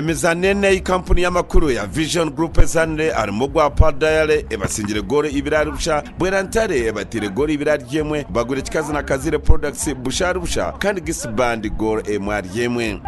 emizanene y'ikampuni y'amakuru ya Vision Group ezanire arimo Rwampara yale ebasingire gore ibirarubusha bwerantare ebatire gore ibiraryemwe bagure kikazi na Akazire products busharubusha kandi gisband gore emwaryemwe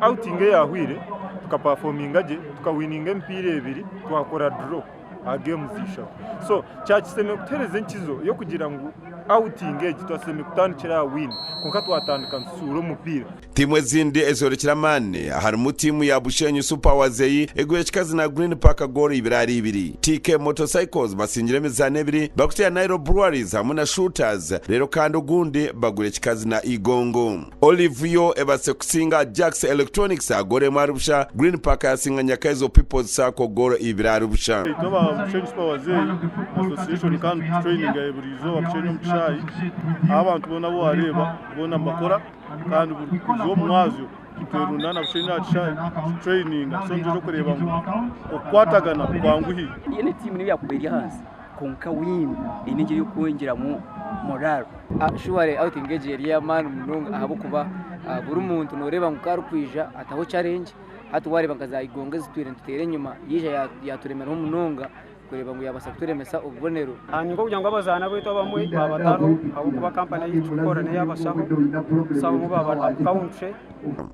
outing yahwire tukaperforminga je tukawinninga empire ebiri twakora draw agames zisha so cyakiseme kutereze nkizo yo kugira ngo outing eje twaseme kutandikira win konka twatandika nsuro mupira timu ezindi ezorekiramane harimo timu ya Bushenyu Super Wazeyi eguye kikazi na Green Park gore ibirari ibiri TK Motorcycles basingire mizane ebiri bakutya Nairobi Breweries hamwe na Shooters rero kandi ugundi bagure kikazi na Igongo Olivio ebase kusinga Jax Electronics agore marubusha Green Park yasinganya Kaizo People's Sako gore ibirari busha Bushenyu Super Wazeyi association kan training eburizo Bushenyu mchayi abantu bona bo areba bona makora kandi zo mwazo terunana Bushenyu achayi training sonje zo kureba ngo okwatagana kwanguhi yene team ni yakuberi hansi konka win inenge yo kwongera mu moral shuware out engage area man munonga ahabo kuba buri muntu noreba ngo kwija ataho challenge hatu wari bakazayigonga zitwire ntutere nyuma yije yaturemera umunonga kureba ngo yabasa kuturemesa ubonero ngo kugira ngo abazana bito bamwe babatano abo kuba company yitukora ne yabasaho sawo mu baba account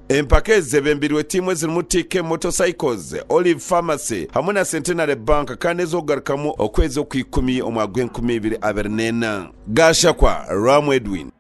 Empaka zebembiriwe timu ziri mu TK Motorcycles Olive Pharmacy hamwe na Centenary Bank kandi ezogarukamo okwezi kw'ikumi omwagwe 2024 gasha kwa Ram Edwin.